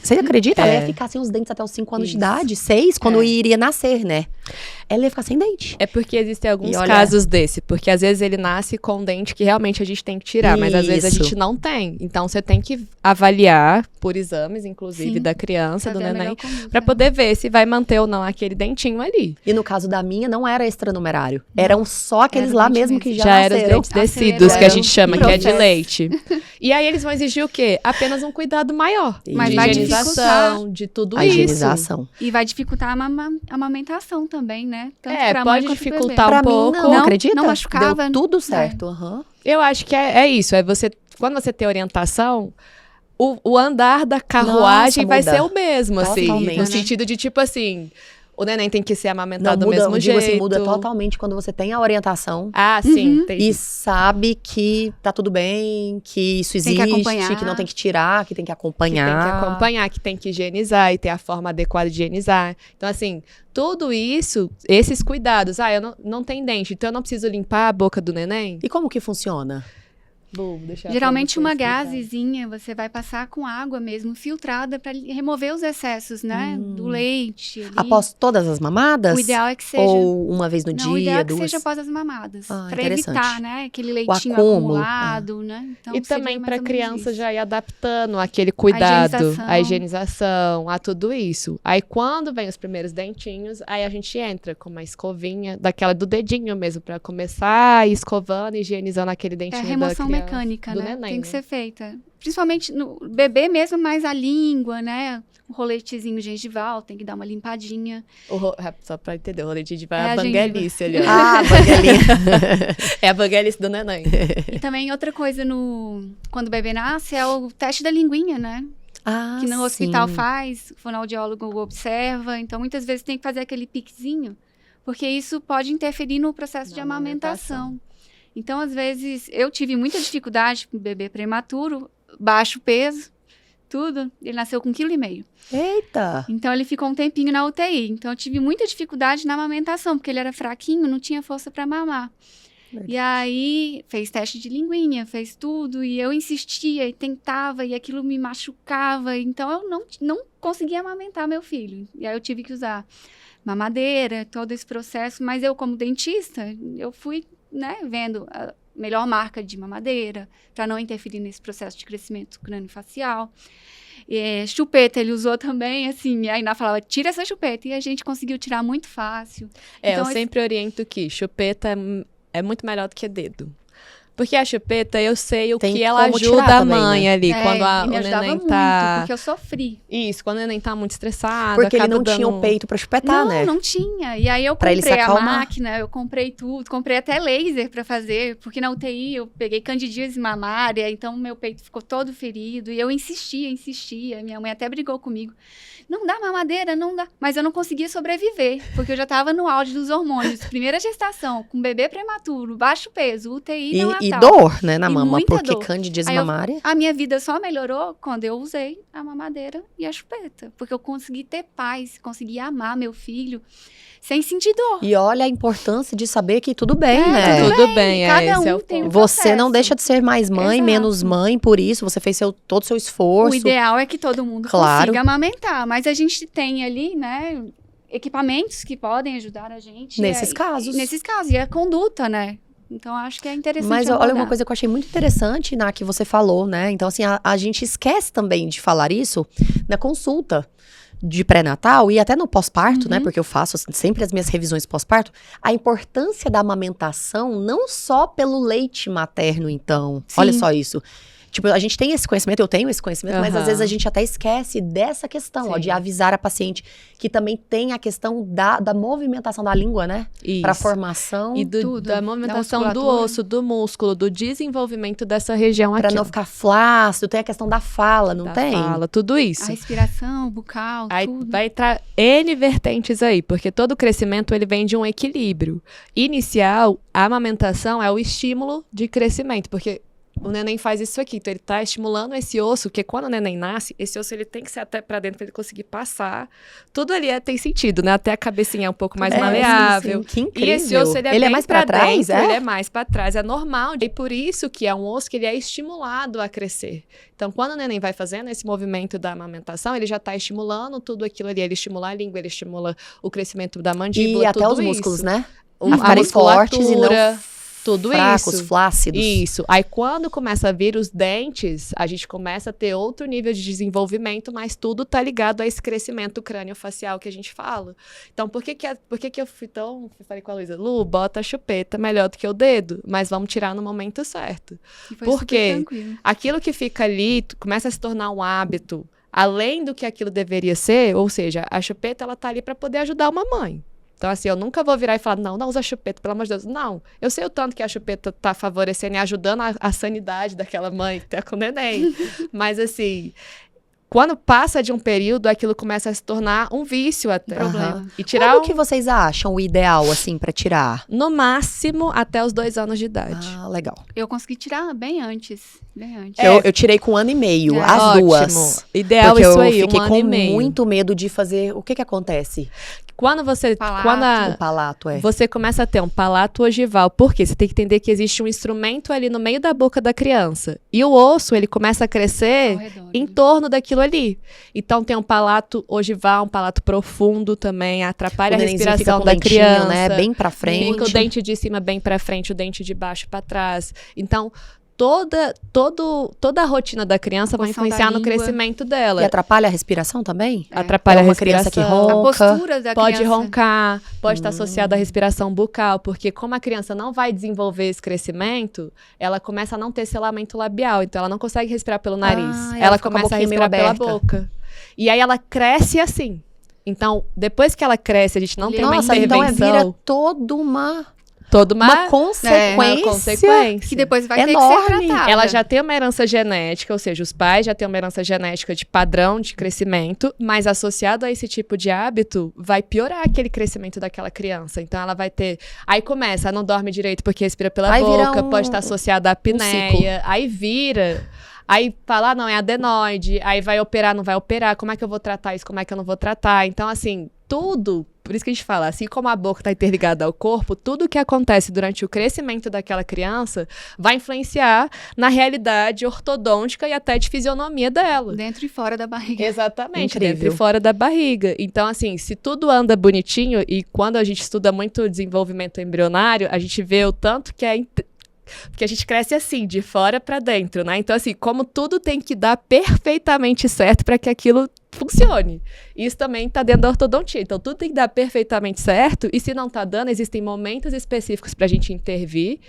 Você acredita? Ela ia ficar sem os dentes até os 5 anos de idade, 6, quando iria nascer, né? Ela ia ficar sem dente. É porque existem alguns casos desse, porque às vezes ele nasce com um dente que realmente a gente tem que tirar, mas às vezes a gente não tem. Então você tem que avaliar por exames, inclusive, da criança, do neném, pra poder ver se vai manter ou não aquele dentinho ali. E no caso da minha, não era extranumerário. Eram só aqueles lá mesmo que já eram os dentes descidos, que a gente chama, que é de leite. E aí eles vão exigir o quê? Apenas um cuidado maior. Mas de vai higienização, de tudo a isso. Higienização. E vai dificultar a amamentação também, né? Tanto pra pode mãe dificultar pra um pouco. Mim, não acredita? Não machucava. Deu tudo certo. Eu acho que é isso. Quando você tem orientação, o andar da carruagem vai muda. ser o mesmo, assim. Totalmente. No sentido de, tipo assim, o neném tem que ser amamentado do muda, mesmo digo jeito. assim, muda totalmente quando você tem a orientação. Ah, sim, entendi. E sabe que tá tudo bem, que isso Tem que existe, acompanhar. que não tem que tirar, que tem que acompanhar. Que tem que acompanhar, que tem que higienizar e ter a forma adequada de higienizar. Então, assim, tudo isso, esses cuidados. Eu não tenho dente, então eu não preciso limpar a boca do neném. E como que funciona? Geralmente uma gazezinha você vai passar com água mesmo, filtrada, para remover os excessos, né? Do leite. Ali. Após todas as mamadas? O ideal é que seja. Ou uma vez no dia, o ideal é que duas? seja após as mamadas. Para interessante. evitar, né? Aquele leitinho acúmulo. acumulado, né? Então, e também para a criança isso. já ir adaptando aquele cuidado, a higienização, a tudo isso. Aí quando vem os primeiros dentinhos, aí a gente entra com uma escovinha, daquela do dedinho mesmo, para começar a ir escovando, higienizando aquele dentinho da criança. Remoção mecânica, do né? neném, Tem que ser feita. Principalmente no bebê mesmo, mais a língua, né? O roletezinho gengival, tem que dar uma limpadinha. Só pra entender, o rolete gengival é É a a banguelice ali. Ó. A banguelinha. É a banguelice do neném. E também outra coisa quando o bebê nasce é o teste da linguinha, né? Que no hospital faz, o fonoaudiólogo observa. Então, muitas vezes tem que fazer aquele piquezinho, porque isso pode interferir no processo de amamentação. Então, às vezes, eu tive muita dificuldade com o bebê prematuro, baixo peso, tudo. Ele nasceu com 1,5 kg. Eita! Então, ele ficou um tempinho na UTI. Então, eu tive muita dificuldade na amamentação, porque ele era fraquinho, não tinha força para mamar. E aí, fez teste de linguinha, fez tudo, e eu insistia e tentava, e aquilo me machucava. Então, eu não conseguia amamentar meu filho. E aí, eu tive que usar mamadeira, todo esse processo. Mas eu, como dentista, eu fui, né, vendo a melhor marca de mamadeira, para não interferir nesse processo de crescimento crâniofacial. Chupeta ele usou também, assim, e a Iná falava, tira essa chupeta, e a gente conseguiu tirar muito fácil. Então, eu sempre oriento que chupeta é muito melhor do que dedo. Porque a chupeta, eu sei Tem que ela como ajuda tirar a também, mãe né? ali, quando e o me ajudava neném muito, tá... porque eu sofri. Isso, quando o neném tá muito estressado, Porque ele acaba não tinha o peito pra chupetar, né? Não tinha. E aí eu Pra ele se comprei a acalmar. máquina, eu comprei tudo, comprei até laser pra fazer, porque na UTI eu peguei candidíase mamária, então meu peito ficou todo ferido, e eu insistia, minha mãe até brigou comigo. Não dá mamadeira, não dá. Mas eu não conseguia sobreviver, porque eu já tava no auge dos hormônios. Primeira gestação, com bebê prematuro, baixo peso, UTI neonatal. E dor, né, na E mama, muita porque dor. candidíase Aí mamária. A minha vida só melhorou quando eu usei a mamadeira e a chupeta. Porque eu consegui ter paz, consegui amar meu filho sem sentir dor. E olha a importância de saber que tudo bem, É, né? Tudo bem, Cada esse é um o tem ponto. Você não processo. deixa de ser mais mãe, Exato. menos mãe, por isso você fez todo o seu esforço. O ideal é que todo mundo Claro. consiga amamentar. Mas a gente tem ali, né, equipamentos que podem ajudar a gente. Nesses casos. Nesses casos. E a conduta, né? Então, acho que é interessante Mas abordar. olha uma coisa que eu achei muito interessante, na que você falou, né? Então, assim, a gente esquece também de falar isso na consulta de pré-natal e até no pós-parto, né? Porque eu faço sempre as minhas revisões pós-parto. A importância da amamentação, não só pelo leite materno, então. Sim. Olha só isso. Tipo, a gente tem esse conhecimento, eu tenho esse conhecimento, mas às Aham. vezes a gente até esquece dessa questão, ó, Sim. de avisar a paciente que também tem a questão da movimentação da língua, né? Isso. Pra formação. E tudo, da movimentação da do musculatura. osso, do músculo, do desenvolvimento dessa região Pra aqui. não ficar flácido, tem a questão da fala, não da tem? fala, tudo A isso. respiração, bucal, Aí tudo. vai entrar N vertentes aí, porque todo crescimento ele vem de um equilíbrio. Inicial, a amamentação é o estímulo de crescimento, porque o neném faz isso aqui, então ele tá estimulando esse osso, porque quando o neném nasce, esse osso ele tem que ser até pra dentro pra ele conseguir passar. Tudo ali tem sentido, né? Até a cabecinha é um pouco mais maleável. Sim, que E incrível. esse osso, ele é é bem mais pra trás, dentro, é? ele é mais pra trás, é normal. E por isso que é um osso que ele é estimulado a crescer. Então, quando o neném vai fazendo esse movimento da amamentação, ele já tá estimulando tudo aquilo ali. Ele estimula a língua, ele estimula o crescimento da mandíbula, E até tudo os músculos, isso. né? A A ficarem fortes e musculatura, não tudo fracos, isso. flácidos. Isso. Aí, quando começa a vir os dentes, a gente começa a ter outro nível de desenvolvimento, mas tudo tá ligado a esse crescimento crâniofacial que a gente fala. Então, por que eu falei com a Luísa, Lu, bota a chupeta melhor do que o dedo, mas vamos tirar no momento certo. E foi Por super quê? tranquilo. Aquilo que fica ali começa a se tornar um hábito, além do que aquilo deveria ser, ou seja, a chupeta ela tá ali para poder ajudar uma mãe. Então, assim, eu nunca vou virar e falar, não usa chupeta, pelo amor de Deus. Não, eu sei o tanto que a chupeta tá favorecendo e ajudando a sanidade daquela mãe que tá com o neném. Mas, assim, quando passa de um período, aquilo começa a se tornar um vício até. Problema. E tirar Quando que vocês acham o ideal, assim, pra tirar? no máximo até os 2 anos de idade. Ah, legal. Eu consegui tirar bem antes. Bem antes. Eu tirei com 1 ano e meio, É. as Ótimo. duas. Ideal Porque isso eu aí, fiquei 1 ano com e meio. muito medo de fazer... O que acontece? Quando você... Palato. Quando O palato, você começa a ter um palato ogival. Por quê? Você tem que entender que existe um instrumento ali no meio da boca da criança. E o osso, ele começa a crescer Ao redor, em né? torno daquilo ali. Então, tem um palato ogival, um palato profundo também, atrapalha O a nenenzinho fica respiração com da dentinho, criança. né? Bem pra frente. Fica o dente de cima bem pra frente, o dente de baixo pra trás. Então, toda a rotina da criança vai Posição da influenciar no língua. crescimento dela. E atrapalha a respiração também? Atrapalha É a uma respiração. criança que A ronca. postura da Pode criança. roncar, pode estar associado à respiração bucal, porque como a criança não vai desenvolver esse crescimento, ela começa a não ter selamento labial, então ela não consegue respirar pelo nariz. Ela Ela fica com a começa a boquinha meio respirar pela aberta. boca. E aí ela cresce assim. Então, depois que ela cresce, a gente não tem uma Nossa, então intervenção, vira toda uma toda consequência. uma consequência. Que depois vai ter que Enorme. ser tratada. Ela já tem uma herança genética, ou seja, os pais já têm uma herança genética de padrão de crescimento, mas associado a esse tipo de hábito, vai piorar aquele crescimento daquela criança. Então ela vai ter... Aí começa, não dorme direito porque respira pela Aí vira boca, pode estar associada à apneia, aí vira... Aí fala, não, é adenoide, aí vai operar, não vai operar, como é que eu vou tratar isso, como é que eu não vou tratar? Então, assim, tudo, por isso que a gente fala, assim como a boca está interligada ao corpo, tudo que acontece durante o crescimento daquela criança vai influenciar na realidade ortodôntica e até de fisionomia dela. Dentro e fora da barriga. Exatamente, Incrível. dentro e fora da barriga. Então, assim, se tudo anda bonitinho, e quando a gente estuda muito o desenvolvimento embrionário, a gente vê o tanto que porque a gente cresce assim, de fora para dentro, né? Então, assim, como tudo tem que dar perfeitamente certo para que aquilo funcione. Isso também tá dentro da ortodontia. Então, tudo tem que dar perfeitamente certo, e se não tá dando, existem momentos específicos pra gente intervir,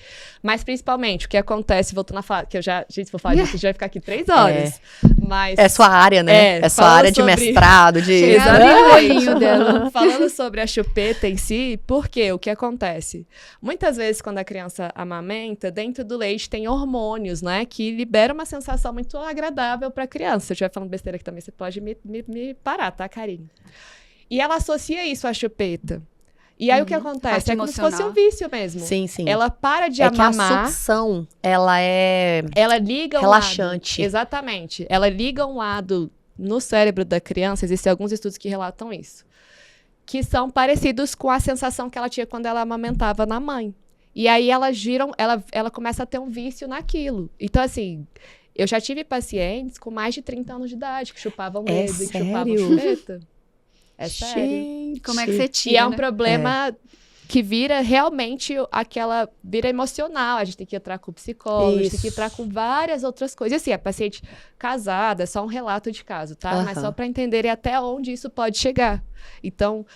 mas principalmente, o que acontece, voltando a falar, que eu já, gente, se for falar disso, a gente vai ficar aqui 3 horas. Mas... É sua área, né? É sua falando área de sobre- mestrado, de... Exatamente. dela. Falando sobre a chupeta em si, por quê? O que acontece? Muitas vezes, quando a criança amamenta, dentro do leite tem hormônios, né? Que liberam uma sensação muito agradável para a criança. Se eu estiver falando besteira aqui também, você pode me parar, tá, Karine? E ela associa isso à chupeta. E aí, o que acontece? Parte É como se fosse emocional. um vício mesmo. Sim, sim. Ela para de É que a amamar. sucção, ela é Ela liga relaxante. um lado, exatamente. Ela liga um lado no cérebro da criança, existem alguns estudos que relatam isso, que são parecidos com a sensação que ela tinha quando ela amamentava na mãe. E aí ela começa a ter um vício naquilo. Então, assim, eu já tive pacientes com mais de 30 anos de idade que chupavam É dedo e que chupavam sério? chupeta. É sério. Gente. Como é que você tira, E é um né? problema que vira realmente vira emocional. A gente tem que entrar com o psicólogo, a gente tem que Isso. entrar com várias outras coisas. E assim, a paciente casada, é só um relato de caso, tá? Mas Aham. só para entenderem até onde isso pode chegar. Então,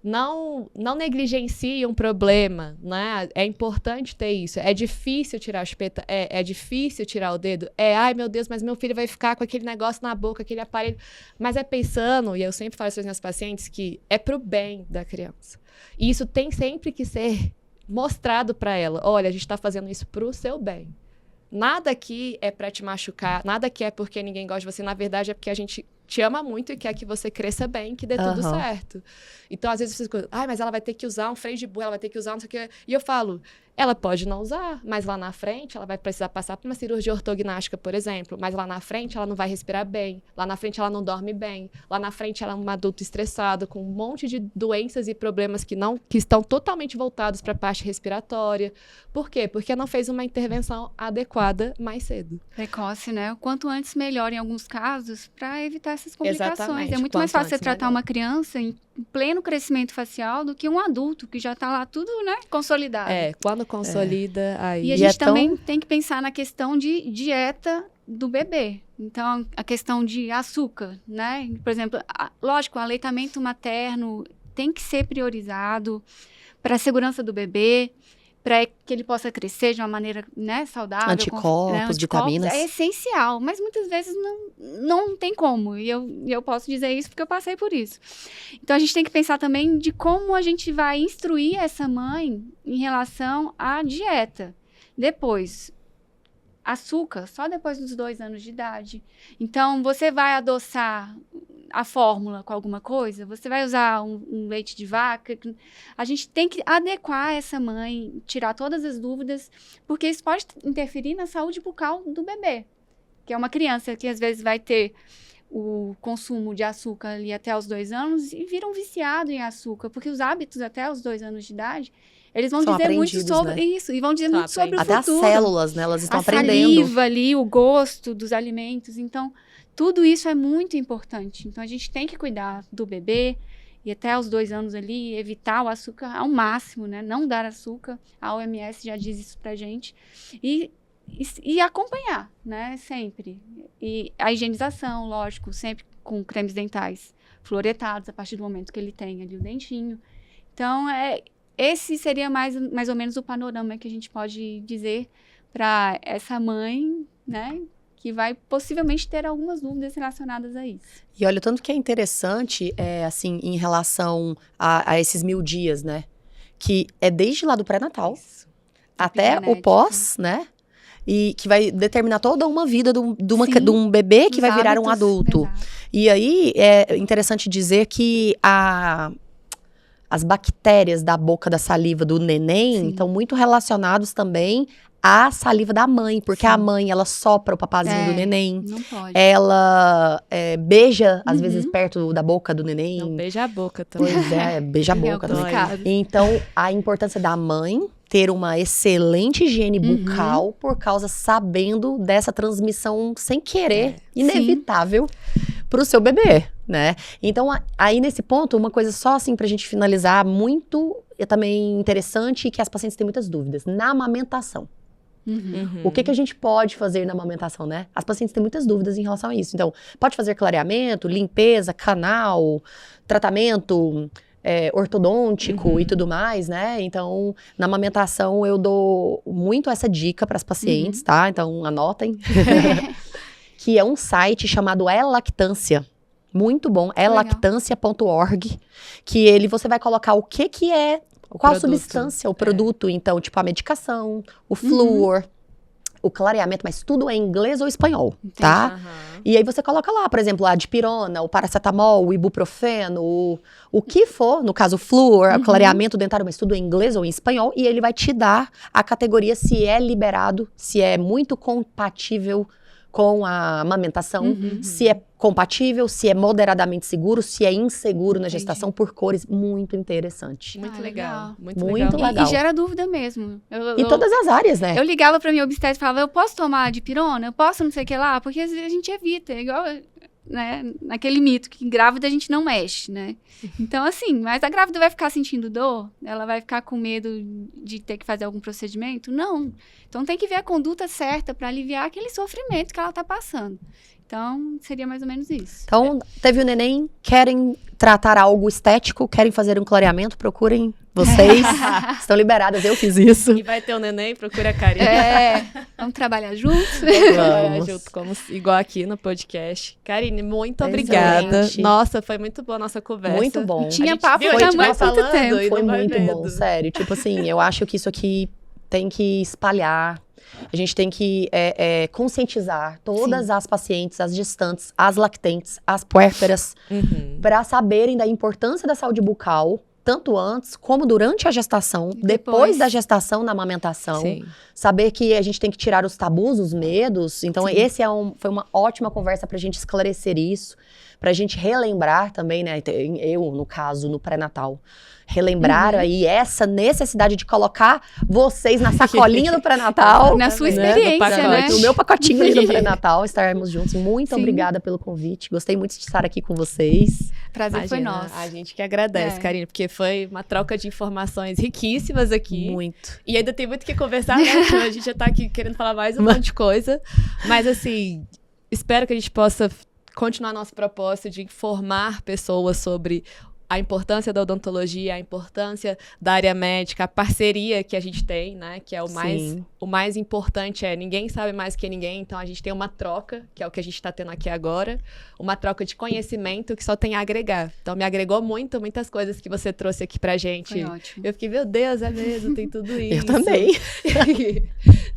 não negligencie um problema, né? É importante ter isso. É difícil tirar a chupeta? É difícil tirar o dedo? Ai meu Deus, mas meu filho vai ficar com aquele negócio na boca, aquele aparelho. Mas é pensando, e eu sempre falo isso para os meus pacientes, que é pro bem da criança. E isso tem sempre que ser mostrado para ela. Olha, a gente está fazendo isso pro seu bem. Nada aqui é para te machucar, nada aqui é porque ninguém gosta de você. Na verdade, é porque a gente te ama muito e quer que você cresça bem, que dê tudo Aham. certo. Então, às vezes, vocês ficam, mas ela vai ter que usar um freio de burro, ela vai ter que usar não sei o que. E eu falo, ela pode não usar, mas lá na frente ela vai precisar passar por uma cirurgia ortognática, por exemplo. Mas lá na frente ela não vai respirar bem, lá na frente ela não dorme bem, lá na frente ela é um adulto estressado, com um monte de doenças e problemas que estão totalmente voltados para a parte respiratória. Por quê? Porque não fez uma intervenção adequada mais cedo. Precoce, né? O quanto antes melhor em alguns casos para evitar essas complicações. Exatamente, É muito mais quanto fácil você antes tratar melhor. uma criança em pleno crescimento facial do que um adulto que já tá lá tudo, né, consolidado. Quando consolida, aí... E a E gente é tão- também tem que pensar na questão de dieta do bebê. Então, a questão de açúcar, né? Por exemplo, lógico, o aleitamento materno tem que ser priorizado para a segurança do bebê, para que ele possa crescer de uma maneira, né, saudável. Anticorpos, vitaminas. É essencial, mas muitas vezes não tem como. E eu posso dizer isso porque eu passei por isso. Então, a gente tem que pensar também de como a gente vai instruir essa mãe em relação à dieta. Depois, açúcar, só depois dos 2 anos de idade. Então, você vai adoçar a fórmula com alguma coisa, você vai usar um leite de vaca, a gente tem que adequar essa mãe, tirar todas as dúvidas, porque isso pode interferir na saúde bucal do bebê, que é uma criança que às vezes vai ter o consumo de açúcar ali até os 2 anos e vira um viciado em açúcar, porque os hábitos até os 2 anos de idade, eles vão dizer muito sobre isso, e vão dizer muito sobre o futuro. Até as células, né, elas estão aprendendo. A saliva ali, o gosto dos alimentos, então tudo isso é muito importante. Então, a gente tem que cuidar do bebê e até os 2 anos ali, evitar o açúcar ao máximo, né? Não dar açúcar. A OMS já diz isso pra gente. E acompanhar, né? Sempre. E a higienização, lógico, sempre com cremes dentais fluoretados, a partir do momento que ele tem ali o dentinho. Então, esse seria mais ou menos o panorama que a gente pode dizer para essa mãe, né? Que vai possivelmente ter algumas dúvidas relacionadas a isso. E olha, tanto que é interessante, assim, em relação a esses 1000 dias, né? Que é desde lá do pré-natal até o pós, né? E que vai determinar toda uma vida de um bebê que vai virar um adulto. Exato. E aí, é interessante dizer que as bactérias da boca da saliva do neném estão muito relacionados também a saliva da mãe, porque a mãe, ela sopra o papazinho do neném. Não pode. Ela beija, às vezes, perto da boca do neném. Não, beija a boca também. Pois beija a boca também. Então, a importância da mãe ter uma excelente higiene bucal, por causa, sabendo dessa transmissão sem querer, inevitável, pro seu bebê, né? Então, aí nesse ponto, uma coisa só assim pra gente finalizar, muito também interessante e que as pacientes têm muitas dúvidas. Na amamentação. O que a gente pode fazer na amamentação, né? As pacientes têm muitas dúvidas em relação a isso. Então, pode fazer clareamento, limpeza, canal, tratamento ortodôntico e tudo mais, né? Então, na amamentação, eu dou muito essa dica para as pacientes, tá? Então, anotem. Que é um site chamado Elactância. Muito bom, elactância.org. Que você vai colocar o que é, qual a substância, o produto. Então, tipo, a medicação, o flúor, o clareamento, mas tudo é em inglês ou espanhol, tá? E aí você coloca lá, por exemplo, a dipirona, o paracetamol, o ibuprofeno, o que for, no caso o flúor, o clareamento dentário, mas tudo em inglês ou em espanhol, e ele vai te dar a categoria se é liberado, se é muito compatível com a amamentação, se é compatível, se é moderadamente seguro, se é inseguro na gestação, por cores. Muito interessante. Muito legal. Muito legal. E gera dúvida mesmo. Em todas as áreas, né? Eu ligava pra minha obstetra e falava, eu posso tomar dipirona? Eu posso não sei o que lá? Porque a gente evita, igual, né, naquele mito que grávida a gente não mexe, né? Então, assim, mas a grávida vai ficar sentindo dor? Ela vai ficar com medo de ter que fazer algum procedimento? Não. Então, tem que ver a conduta certa para aliviar aquele sofrimento que ela tá passando. Então, seria mais ou menos isso. Então, teve o neném, querem tratar algo estético, querem fazer um clareamento, procurem vocês. Estão liberadas, eu fiz isso. E vai ter o neném, procura a Karine. Vamos trabalhar juntos. Vamos trabalhar junto, igual aqui no podcast. Karine, muito obrigada. Nossa, foi muito boa a nossa conversa. Muito bom. Tinha papo já muito tempo. Foi muito bom, sério. Tipo assim, eu acho que isso aqui tem que espalhar. A gente tem que conscientizar todas as pacientes, as gestantes, as lactentes, as puérperas, para saberem da importância da saúde bucal, tanto antes como durante a gestação, depois da gestação, na amamentação. Sim. Saber que a gente tem que tirar os tabus, os medos. Então, esse foi uma ótima conversa pra gente esclarecer isso, pra gente relembrar também, né? Eu, no caso, no pré-natal. Relembrar aí essa necessidade de colocar vocês na sacolinha do pré-natal. Na sua experiência, né? No meu pacotinho ali do pré-natal, estarmos juntos. Muito obrigada pelo convite. Gostei muito de estar aqui com vocês. Prazer foi nosso. A gente que agradece, Karine, porque foi uma troca de informações riquíssimas aqui. Muito. E ainda tem muito o que conversar, né? A gente já tá aqui querendo falar mais um monte de coisa. Mas, assim, espero que a gente possa continuar nosso propósito de informar pessoas sobre a importância da odontologia, a importância da área médica, a parceria que a gente tem, né? Que é o mais importante, ninguém sabe mais que ninguém, então a gente tem uma troca, que é o que a gente está tendo aqui agora, uma troca de conhecimento que só tem a agregar. Então me agregou muitas coisas que você trouxe aqui pra gente. Foi ótimo. Eu fiquei, meu Deus, é mesmo, tem tudo isso. Eu também.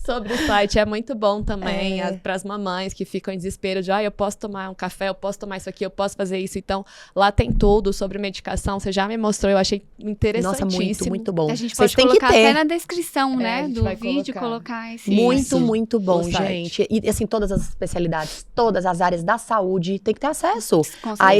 Sobre o site, é muito bom também para as mamães que ficam em desespero de, eu posso tomar um café, eu posso tomar isso aqui, eu posso fazer isso. Então, lá tem tudo sobre medicação, você já me mostrou, eu achei interessantíssimo. Nossa, muito bom. A gente Vocês pode têm colocar que ter. até na descrição, né, do vídeo, colocar esse... Muito bom, o site. gente. E, assim, todas as especialidades, todas as áreas da saúde, tem que ter acesso a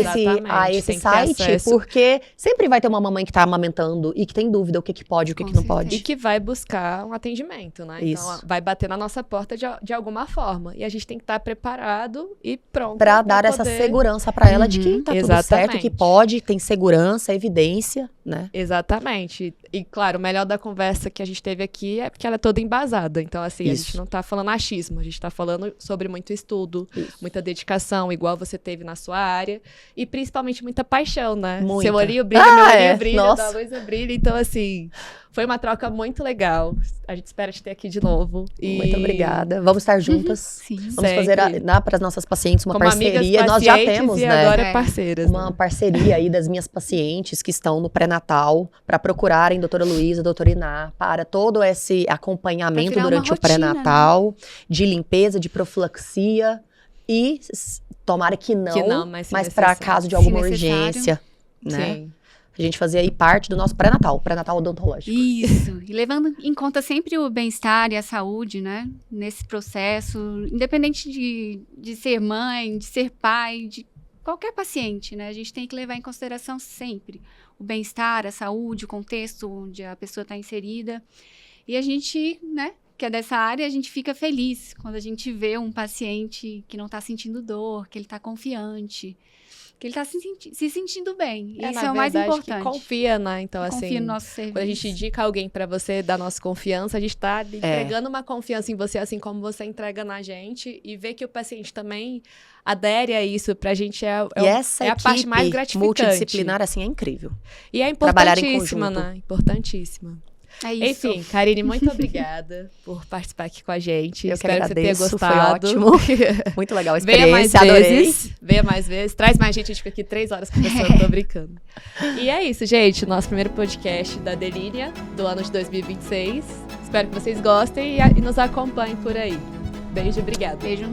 esse site, porque sempre vai ter uma mamãe que tá amamentando e que tem dúvida o que pode e o que não pode. E que vai buscar um atendimento, né? Isso. Então, vai bater na nossa porta de alguma forma. E a gente tem que estar preparado e pronto. Pra dar essa segurança pra ela de que tá tudo certo, que pode, tem segurança, evidência, né? Exatamente. E, claro, o melhor da conversa que a gente teve aqui é porque ela é toda embasada. Então, assim, a gente não tá falando achismo, a gente tá falando sobre muito estudo, muita dedicação, igual você teve na sua área, e principalmente muita paixão, né? Muita. Seu olhinho brilha, meu olhinho brilha, Nossa. da Luísa brilha. Então, assim, foi uma troca muito legal. A gente espera te ter aqui de novo. Muito obrigada. Vamos estar juntas. Sim. Vamos fazer para as nossas pacientes uma como parceria. Nós já temos, e né? agora parceiras. Uma parceria aí das minhas pacientes que estão no pré-natal para procurarem doutora Luísa, doutora Iná, para todo esse acompanhamento durante o pré-natal, né? De limpeza, de profilaxia e tomara que não mas para caso de alguma urgência, né? Sim. A gente fazia aí parte do nosso pré-natal odontológico. Isso, e levando em conta sempre o bem-estar e a saúde, né? Nesse processo, independente de ser mãe, de ser pai, de qualquer paciente, né? A gente tem que levar em consideração sempre o bem-estar, a saúde, o contexto onde a pessoa está inserida. E a gente, né, que é dessa área, a gente fica feliz quando a gente vê um paciente que não está sentindo dor, que ele está confiante, que ele está se sentindo bem. Isso é o mais importante. Que confia, né? Então, confia assim, no nosso serviço. quando a gente indica alguém para você dar nossa confiança, a gente está entregando uma confiança em você, assim como você entrega na gente, e ver que o paciente também adere a isso, pra gente é a parte mais gratificante. Multidisciplinar, assim, é incrível. E é importantíssima, né? Importantíssima. É isso. Enfim, Karine, muito obrigada por participar aqui com a gente. Eu espero que você tenha gostado. Foi ótimo. Muito legal a experiência, Venha mais adorei. vezes. Venha mais vezes. Traz mais gente, a gente fica aqui 3 horas conversando, tô brincando. E é isso, gente. Nosso primeiro podcast da Delínia, do ano de 2026. Espero que vocês gostem e nos acompanhem por aí. Beijo, obrigada. Beijo.